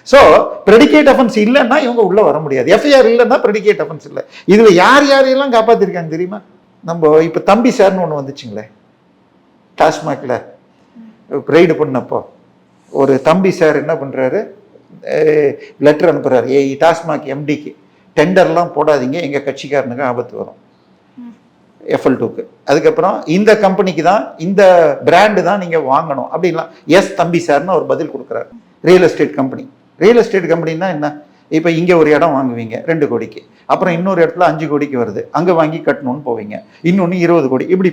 So predicate offence இல்லைன்னா இவங்க உள்ள வர முடியாது. எஃப்ஐஆர் இல்லைன்னா ப்ரெடிகேட் அஃபென்ஸ் இல்லை. இதுல யாரையெல்லாம் காப்பாத்திருக்காங்க தெரியுமா? நம்ம இப்ப தம்பி சார்னு ஒண்ணு வந்துச்சுங்களே டாஸ்மாக்ல ரெய்டு பண்ணப்போ, ஒரு தம்பி சார் என்ன பண்றாரு, லெட்டர் அனுப்புறாரு டாஸ்மாக் எம்டிக்கு, டெண்டர்லாம் போடாதீங்க, எங்க கட்சிக்காரனுக்கு ஆபத்து வரும் FL2க்கு. அதுக்கப்புறம் இந்த கம்பெனிக்கு தான், இந்த பிராண்டு தான் நீங்க வாங்கணும் அப்படின்லாம் எஸ் தம்பி சார்னு ஒரு பதில் கொடுக்குறாரு. Real estate company. Real estate கம்பெனின்னா என்ன? இப்போ இங்கே ஒரு இடம் வாங்குவீங்க 2 கோடிக்கு, அப்புறம் இன்னொரு இடத்துல 5 கோடிக்கு வருது, அங்கே வாங்கி கட்டணும்னு போவீங்க, இன்னொன்று 20 கோடி, இப்படி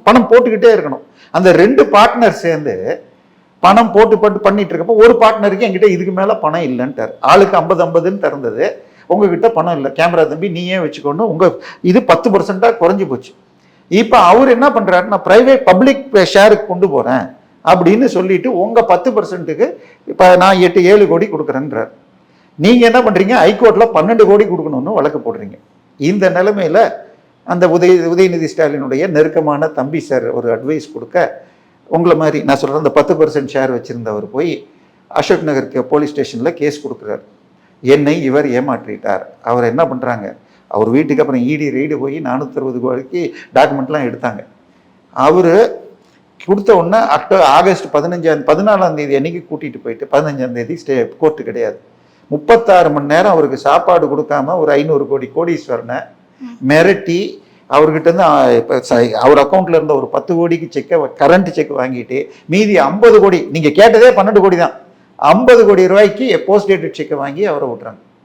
பணம் போட்டுக்கிட்டே இருக்கணும். அந்த 2 பார்ட்னர் சேர்ந்து பணம் போட்டு பண்ணிட்டு இருக்கப்போ ஒரு பார்ட்னருக்கு என்கிட்ட இதுக்கு மேலே பணம் இல்லைன்ட்டார். ஆளுக்கு 50-50ன்னு திறந்தது, உங்ககிட்ட பணம் இல்லை, கேமரா தம்பி நீயே வச்சுக்கொண்டு உங்க இது 10% குறைஞ்சி போச்சு. இப்போ அவர் என்ன பண்றாரு, நான் பிரைவேட் பப்ளிக் ஷேருக்கு கொண்டு போறேன் அப்படின்னு சொல்லிட்டு உங்க 10%க்கு இப்போ நான் 8-7 கோடி கொடுக்குறேன்றார். நீங்க என்ன பண்றீங்க, ஹைகோர்ட்ல 12 கோடி கொடுக்கணும்னு வழக்கு போடுறீங்க. இந்த நிலைமையில அந்த உதயநிதி ஸ்டாலினுடைய நெருக்கமான தம்பி சார் ஒரு அட்வைஸ் கொடுக்க, உங்களை மாதிரி நான் சொல்றேன் அந்த 10% ஷேர் வச்சிருந்தவர் போய் அசோக் நகர் போலீஸ் ஸ்டேஷன்ல கேஸ் கொடுக்குறாரு. என்னை இவர் ஏமாற்றிட்டார். அவர் என்ன பண்றாங்க, அவர் வீட்டுக்கு அப்புறம் இடி ரெய்டு போய் 460 கோடிக்கு டாக்குமெண்ட்லாம் எடுத்தாங்க. அவரு கொடுத்த உடனே ஆகஸ்ட் 14ஆம் தேதி அன்னைக்கு கூட்டிட்டு போயிட்டு 15ஆம் தேதி கோர்ட்டு கிடையாது, 36 மணி நேரம் அவருக்கு சாப்பாடு கொடுக்காம ஒரு 500 கோடி கோடீஸ்வரனை மிரட்டி அவர்கிட்ட இருந்து அவர் அக்கௌண்ட்ல இருந்த ஒரு 10 கோடிக்கு செக்கை கரண்ட் செக் வாங்கிட்டு மீதி 50 கோடி, நீங்க கேட்டதே 12 கோடி தான், 50 கோடி ரூபாய்க்கு போஸ்ட் டேட்டட் செக்கை வாங்கி அவரை விட்டுறாங்க.